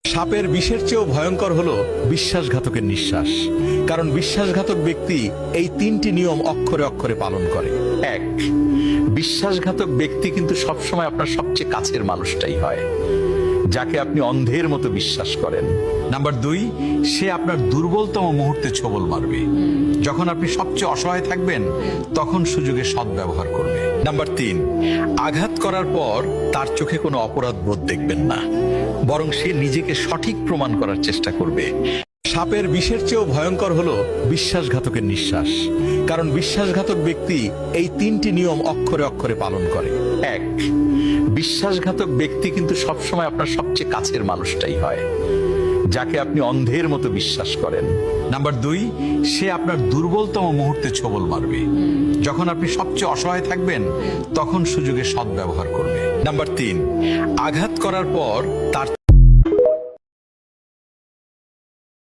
সাপের বিষের চেয়েও ভয়ঙ্কর হলো বিশ্বাসঘাতকের নিঃশ্বাস। কারণ বিশ্বাসঘাতক ব্যক্তি এই তিনটি নিয়ম অক্ষরে অক্ষরে পালন করে। এক, বিশ্বাসঘাতক ব্যক্তি কিন্তু সবসময় আপনার সবচেয়ে কাছের মানুষটাই হয়, যাকে আপনি অন্ধের মতো বিশ্বাস করেন। নাম্বার দুই, সে আপনার দুর্বলতম মুহূর্তে ছোবল মারবে। যখন আপনি সবচেয়ে অসহায় থাকবেন তখন সুযোগে সদ্ব্যবহার করবে। নাম্বার তিন, আঘাত করার পর তার চোখে কোনো অপরাধ বোধ দেখবেন না, বরং সে নিজেকে সঠিক প্রমাণ করার চেষ্টা করবে। সাপের বিষের চেয়েও ভয়ঙ্কর হলো বিশ্বাসঘাতকের নিঃশ্বাস। কারণ বিশ্বাসঘাতক ব্যক্তি এই তিনটি নিয়ম অক্ষরে অক্ষরে পালন করে। এক, বিশ্বাসঘাতক ব্যক্তি কিন্তু সবসময় আপনার সবচেয়ে কাছের মানুষটাই হয়, যাকে আপনি অন্ধের মতো বিশ্বাস করেন। নাম্বার দুই, সে আপনার দুর্বলতম মুহূর্তে ছোবল মারবে। যখন আপনি সবচেয়ে অসহায় থাকবেন তখন সুযোগে সদ্ব্যবহার করবে। নাম্বার তিন, আঘাত করার পর তার